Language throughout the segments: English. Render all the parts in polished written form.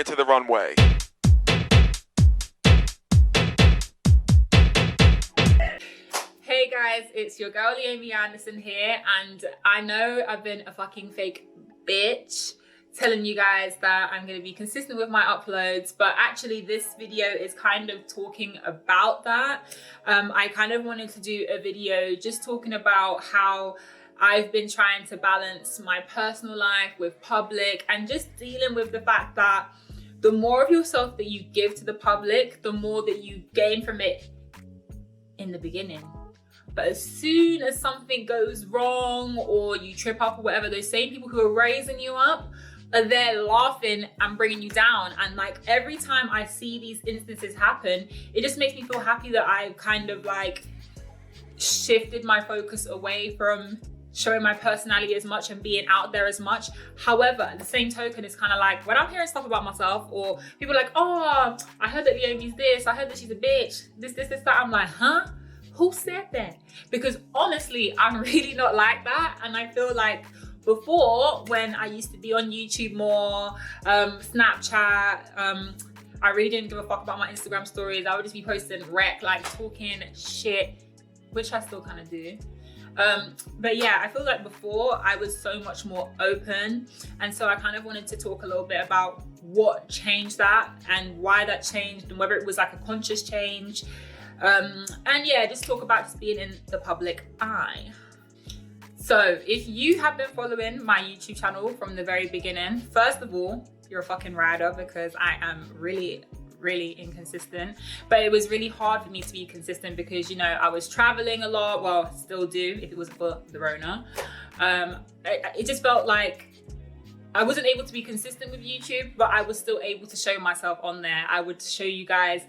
it to the runway. Hey guys, it's your girl Leomie Anderson here, and I know I've been a fucking fake bitch telling you guys that I'm going to be consistent with my uploads, but actually this video is kind of talking about that. I kind of wanted to do a video just talking about how I've been trying to balance my personal life with public, and just dealing with the fact that the more of yourself that you give to the public, the more that you gain from it in the beginning. But as soon as something goes wrong or you trip up or whatever, those same people who are raising you up are there laughing and bringing you down. And like every time I see these instances happen, it just makes me feel happy that I've kind of like shifted my focus away from showing my personality as much and being out there as much. However, at the same token, it's kind of like when I'm hearing stuff about myself, or people are like, oh, I heard that Leomie's this, I heard that she's a bitch, this, that. I'm like, huh? Who said that? Because honestly, I'm really not like that. And I feel like before, when I used to be on YouTube more, Snapchat, I really didn't give a fuck about my Instagram stories. I would just be posting wreck, like talking shit, which I still kind of do. But yeah, I feel like before I was so much more open, and so I kind of wanted to talk a little bit about what changed that and why that changed, and whether it was like a conscious change. And yeah, just talk about just being in the public eye. So if you have been following my YouTube channel from the very beginning, first of all, you're a fucking rider, because I am really inconsistent. But it was really hard for me to be consistent because, you know, I was traveling a lot. Well, still do if it wasn't for the Rona. It just felt like I wasn't able to be consistent with YouTube, but I was still able to show myself on there. I would show you guys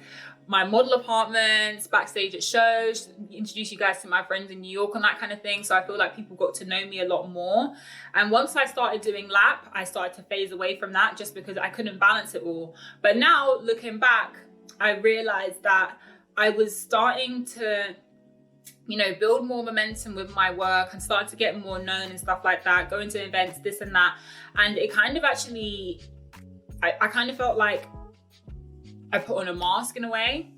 my model apartments, backstage at shows, introduce you guys to my friends in New York and that kind of thing. So I feel like people got to know me a lot more. And once I started doing lap, I started to phase away from that just because I couldn't balance it all. But now looking back, I realized that I was starting to, you know, build more momentum with my work and start to get more known and stuff like that, going to events, this and that. And it kind of actually, I kind of felt like I put on a mask in a way,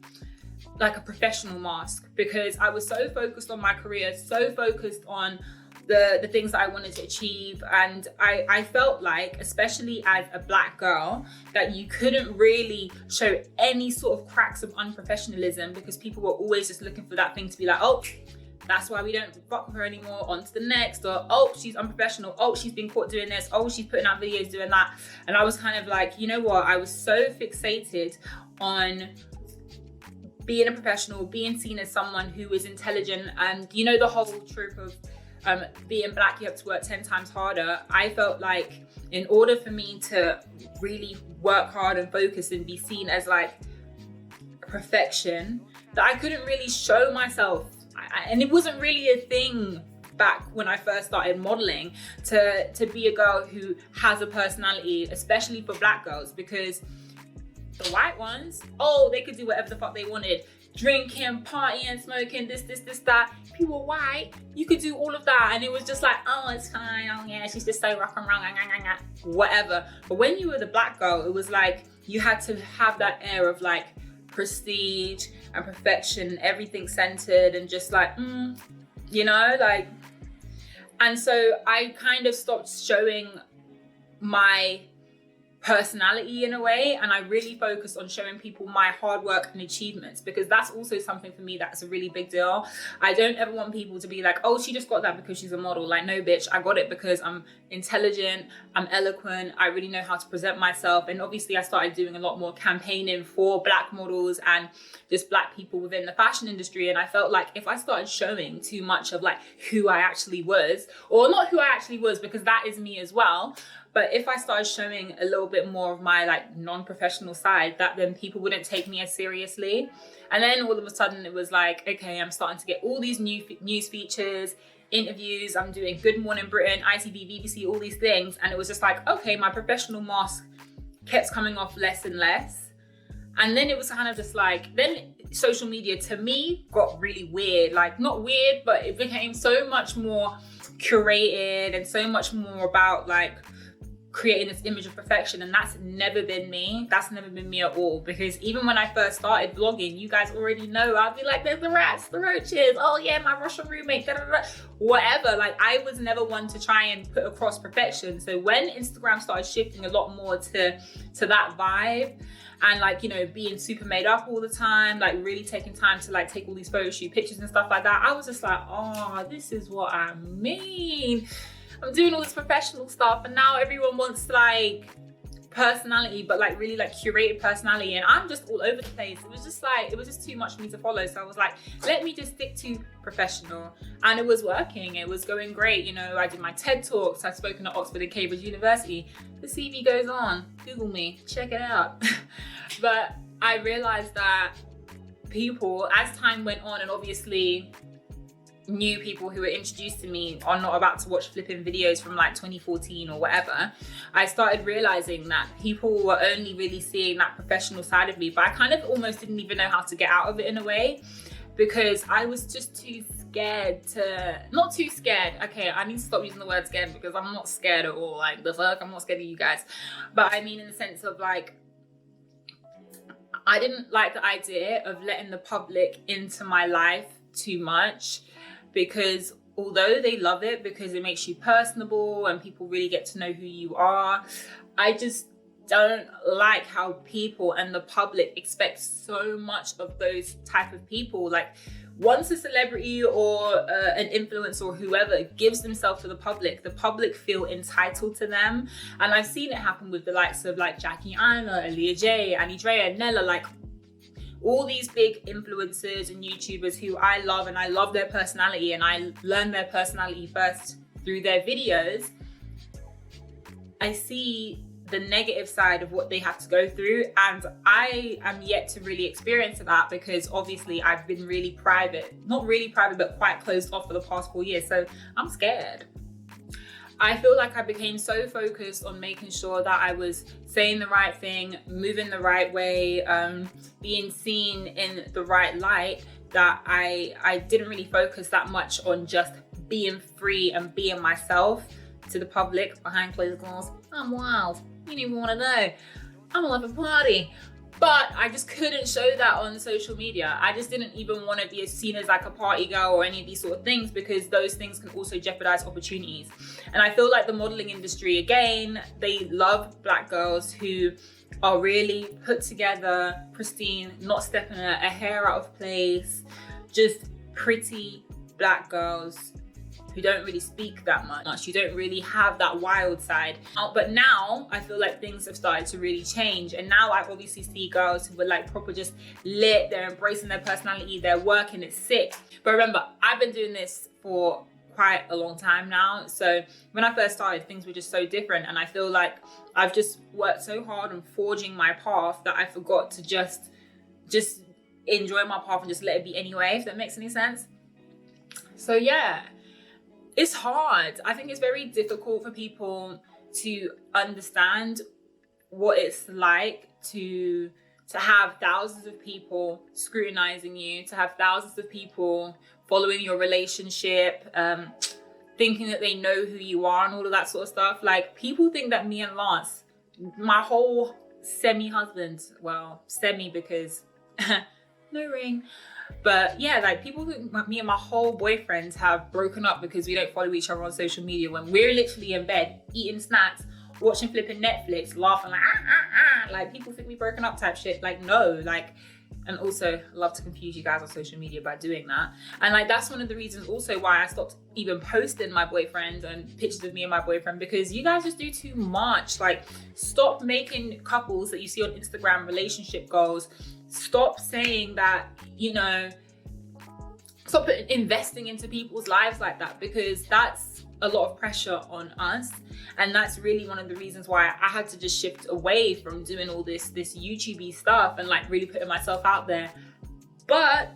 like a professional mask, because I was so focused on my career, so focused on the things that I wanted to achieve. And I felt like, especially as a Black girl, that you couldn't really show any sort of cracks of unprofessionalism, because people were always just looking for that thing to be like, oh, that's why we don't fuck with her anymore, on to the next, or oh, she's unprofessional, oh, she's been caught doing this, oh, she's putting out videos doing that. And I was kind of like, you know what, I was so fixated on being a professional, being seen as someone who is intelligent, and you know the whole trope of being Black, you have to work 10 times harder. I felt like in order for me to really work hard and focus and be seen as like perfection, that I couldn't really show myself. And it wasn't really a thing back when I first started modeling to be a girl who has a personality, especially for Black girls, because the white ones, oh, they could do whatever the fuck they wanted. Drinking, partying, smoking, this, that. If you were white, you could do all of that. And it was just like, oh, it's fine. Oh yeah, she's just so rock and roll, whatever. But when you were the Black girl, it was like, you had to have that air of like prestige and perfection, everything centered and just like, you know, like. And so I kind of stopped showing my personality in a way, and I really focused on showing people my hard work and achievements, because that's also something for me that's a really big deal. I don't ever want people to be like, oh, she just got that because she's a model. Like, no bitch, I got it because I'm intelligent, I'm eloquent, I really know how to present myself. And obviously I started doing a lot more campaigning for Black models and just Black people within the fashion industry, and I felt like if I started showing too much of like who I actually was, or not who I actually was, because that is me as well, but if I started showing a little bit more of my like non-professional side, that then people wouldn't take me as seriously. And then all of a sudden it was like, okay, I'm starting to get all these new news features, interviews, I'm doing Good Morning Britain, ITV, BBC, all these things. And it was just like, okay, my professional mask kept coming off less and less. And then it was kind of just like, then social media to me got really weird. Like, not weird, but it became so much more curated and so much more about like creating this image of perfection, and that's never been me. That's never been me at all, because even when I first started vlogging, you guys already know, I'd be like, there's the rats, the roaches, oh yeah, my Russian roommate, da, da, da. Whatever. Like, I was never one to try and put across perfection. So when Instagram started shifting a lot more to that vibe, and like, you know, being super made up all the time, like really taking time to like take all these photo shoot pictures and stuff like that, I was just like, oh, this is what I mean. I'm doing all this professional stuff, and now everyone wants like personality, but like really like curated personality, and I'm just all over the place. It was just too much for me to follow. So I was like, let me just stick to professional, and it was working. It was going great. You know, I did my TED Talks. I've spoken at Oxford and Cambridge University. The CV goes on. Google me, check it out. But I realized that people, as time went on, and obviously new people who were introduced to me are not about to watch flipping videos from like 2014 or whatever, I started realizing that people were only really seeing that professional side of me, but I kind of almost didn't even know how to get out of it in a way, because I was just too scared to, not too scared, okay, I need to stop using the word scared, because I'm not scared at all, like the fuck, I'm not scared of you guys, but I mean in the sense of like, I didn't like the idea of letting the public into my life too much, because although they love it because it makes you personable and people really get to know who you are, I just don't like how people and the public expect so much of those type of people. Like, once a celebrity or an influencer or whoever gives themselves to the public feel entitled to them. And I've seen it happen with the likes of like Jackie Aina, Aaliyah J, Annie Drea, Nella, like all these big influencers and YouTubers who I love, and I love their personality, and I learned their personality first through their videos. I see the negative side of what they have to go through, and I am yet to really experience that, because obviously I've been really private, not really private, but quite closed off for the past 4 years. So I'm scared. I feel like I became so focused on making sure that I was saying the right thing, moving the right way, being seen in the right light, that I didn't really focus that much on just being free and being myself to the public behind closed doors. I'm wild. You don't even want to know. I'm a loving party. But I just couldn't show that on social media. I just didn't even want to be seen as like a party girl or any of these sort of things, because those things can also jeopardize opportunities. And I feel like the modeling industry, again, they love black girls who are really put together, pristine, not stepping a hair out of place, just pretty black girls who don't really speak that much. You don't really have that wild side. But now I feel like things have started to really change. And now I obviously see girls who are like proper just lit, they're embracing their personality, they're working, it's sick. But remember, I've been doing this for quite a long time now. So when I first started, things were just so different. And I feel like I've just worked so hard on forging my path that I forgot to just enjoy my path and just let it be anyway, if that makes any sense. So yeah. It's hard. I think it's very difficult for people to understand what it's like to have thousands of people scrutinizing you, to have thousands of people following your relationship, thinking that they know who you are and all of that sort of stuff. Like, people think that me and Lance, my whole semi-husband, well, semi because no ring, but yeah, like people think me and my whole boyfriends have broken up because we don't follow each other on social media, when we're literally in bed eating snacks, watching flipping Netflix, laughing like people think we broken up type shit. Like, no, like, and also love to confuse you guys on social media by doing that. And like, that's one of the reasons also why I stopped even posting my boyfriend and pictures of me and my boyfriend, because you guys just do too much. Like, stop making couples that you see on Instagram relationship goals. Stop saying that, you know, stop investing into people's lives like that, because that's a lot of pressure on us. And that's really one of the reasons why I had to just shift away from doing all this YouTube-y stuff and like really putting myself out there. But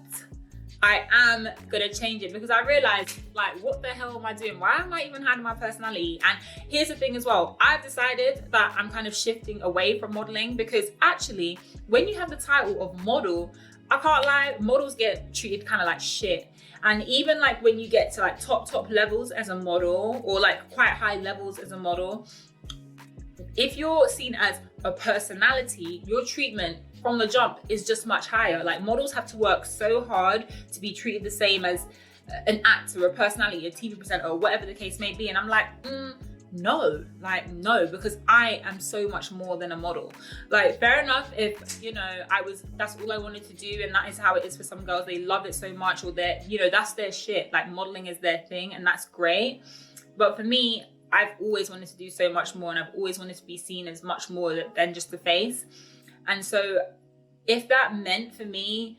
I am gonna change it, because I realized, like, what the hell am I doing? Why am I even hiding my personality? And here's the thing as well, I've decided that I'm kind of shifting away from modeling, because actually when you have the title of model, I can't lie, models get treated kind of like shit. And even like when you get to like top levels as a model, or like quite high levels as a model, if you're seen as a personality, your treatment from the jump is just much higher. Like, models have to work so hard to be treated the same as an actor, a personality, a TV presenter, or whatever the case may be. And I'm like, no, like, no, because I am so much more than a model. Like, fair enough if, you know, that's all I wanted to do, and that is how it is for some girls. They love it so much, or they're, you know, that's their shit. Like, modeling is their thing, and that's great. But for me, I've always wanted to do so much more, and I've always wanted to be seen as much more than just the face. And so if that meant for me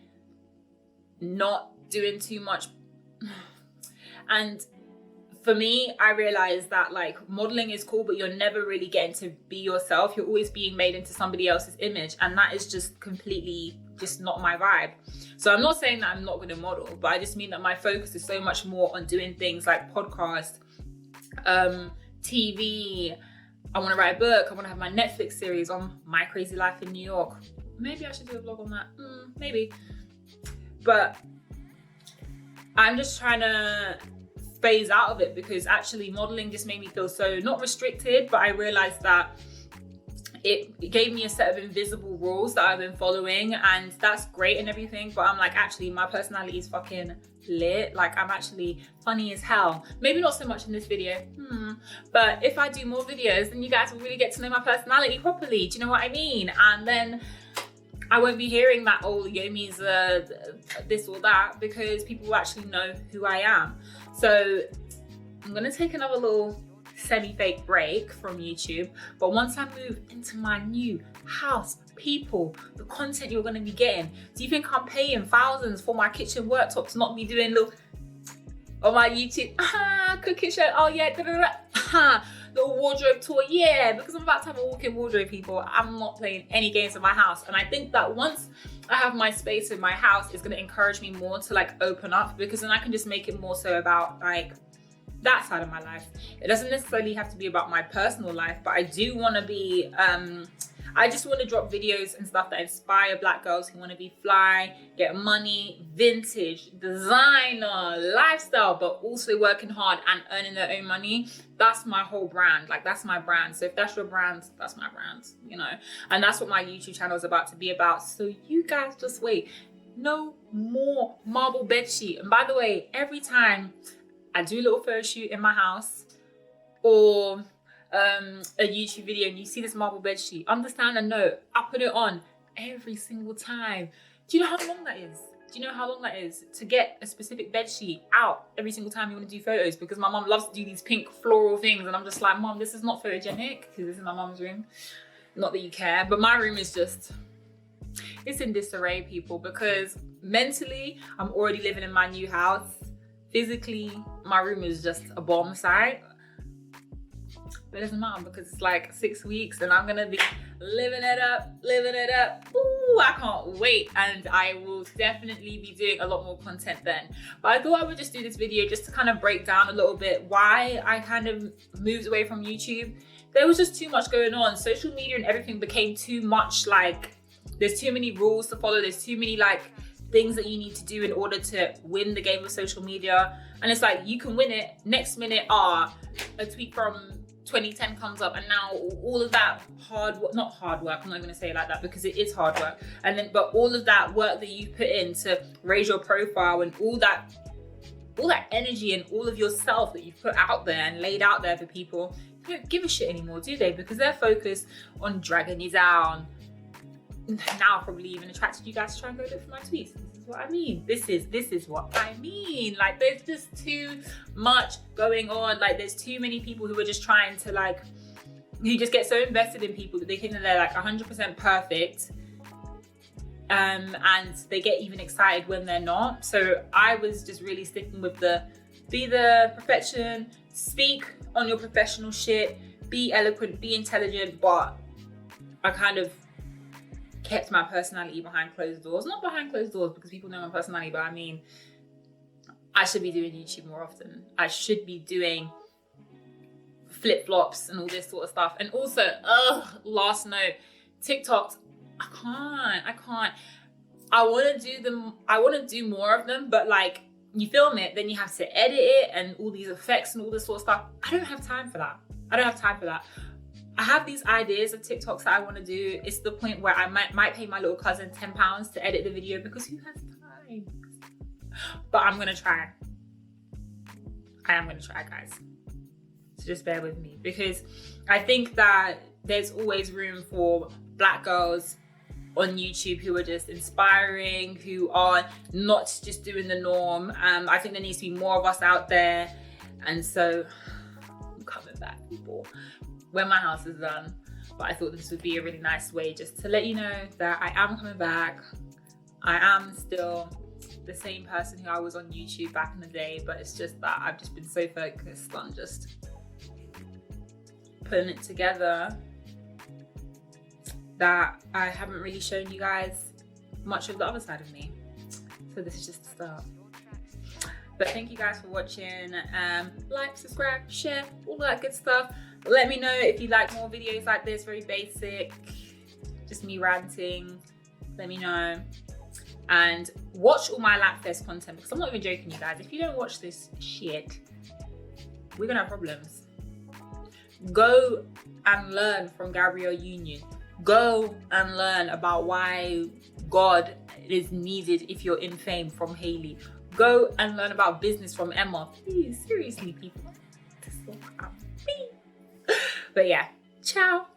not doing too much, and for me, I realized that, like, modeling is cool, but you're never really getting to be yourself. You're always being made into somebody else's image, and that is just completely just not my vibe. So I'm not saying that I'm not going to model, but I just mean that my focus is so much more on doing things like podcast, TV. I want to write a book. I want to have my Netflix series on my crazy life in New York. Maybe I should do a vlog on that. Maybe. But I'm just trying to phase out of it, because actually modeling just made me feel so not restricted, but I realized that it gave me a set of invisible rules that I've been following, and that's great and everything, but I'm like, actually my personality is fucking lit. Like, I'm actually funny as hell. Maybe not so much in this video, but if I do more videos, then you guys will really get to know my personality properly. Do you know what I mean? And then I won't be hearing that, oh, Leomie's this or that, because people will actually know who I am. So I'm gonna take another little semi-fake break from YouTube, but once I move into my new house, people, the content you're gonna be getting, do you think I'm paying thousands for my kitchen worktop to not be doing little on my YouTube cooking show? Oh yeah, little wardrobe tour, yeah, because I'm about to have a walk-in wardrobe, people. I'm not playing any games in my house. And I think that once I have my space in my house, it's going to encourage me more to, like, open up, because then I can just make it more so about, like, that side of my life. It doesn't necessarily have to be about my personal life, but I do want to be I just want to drop videos and stuff that inspire Black girls who want to be fly, get money, vintage, designer, lifestyle, but also working hard and earning their own money. That's my whole brand. Like, that's my brand. So if that's your brand, that's my brand, you know? And that's what my YouTube channel is about to be about. So you guys just wait. No more marble bedsheet. And by the way, every time I do a little photo shoot in my house, or a YouTube video, and you see this marble bed sheet, understand and know I put it on every single time. Do you know how long that is? Do you know how long that is to get a specific bed sheet out every single time you want to do photos? Because my mom loves to do these pink floral things, and I'm just like, Mom, this is not photogenic, because this is my mom's room. Not that you care, but my room is just, it's in disarray, people, because mentally I'm already living in my new house. Physically, my room is just a bomb site. But it doesn't matter, because it's like 6 weeks and I'm gonna be living it up. Ooh, I can't wait. And I will definitely be doing a lot more content then. But I thought I would just do this video just to kind of break down a little bit why I kind of moved away from YouTube. There was just too much going on. Social media and everything became too much, like, there's too many rules to follow. There's too many, like, things that you need to do in order to win the game of social media. And it's like, you can win it, next minute, a tweet from 2010 comes up, and now all of that not hard work, I'm not gonna say it like that, because it is hard work, and then but all of that work that you put in to raise your profile, and all that energy and all of yourself that you've put out there and laid out there for people, they don't give a shit anymore, do they? Because they're focused on dragging you down. Now probably even attracted you guys to try and go look for my tweets. This is what I mean. This is what I mean. Like, there's just too much going on. Like, there's too many people who are just trying to, like, you just get so invested in people that they think that they're like 100% perfect, and they get even excited when they're not. So I was just really sticking with be the perfection, speak on your professional shit, be eloquent, be intelligent, but I kind of kept my personality behind closed doors. Not behind closed doors, because people know my personality, but I mean, I should be doing YouTube more often. I should be doing flip-flops and all this sort of stuff. And also, last note, TikToks, I can't. I want to do more of them, but, like, you film it, then you have to edit it and all these effects and all this sort of stuff. I don't have time for that. I have these ideas of TikToks that I want to do. It's the point where I might pay my little cousin £10 to edit the video, because who has time? But I'm gonna try. I am gonna try, guys. So just bear with me, because I think that there's always room for Black girls on YouTube who are just inspiring, who are not just doing the norm. I think there needs to be more of us out there. And so I'm coming back, people, when my house is done. But I thought this would be a really nice way just to let you know that I am coming back. I am still the same person who I was on YouTube back in the day, but it's just that I've just been so focused on just putting it together that I haven't really shown you guys much of the other side of me. So this is just the start. But thank you guys for watching. Like, subscribe, share, all that good stuff. Let me know if you like more videos like this, very basic, just me ranting. Let me know. And watch all my Lapfest content, because I'm not even joking, you guys. If you don't watch this shit, we're gonna have problems. Go and learn from Gabrielle Union. Go and learn about why God is needed if you're in fame from Hailey. Go and learn about business from Emma. Please, seriously, people. But yeah, ciao.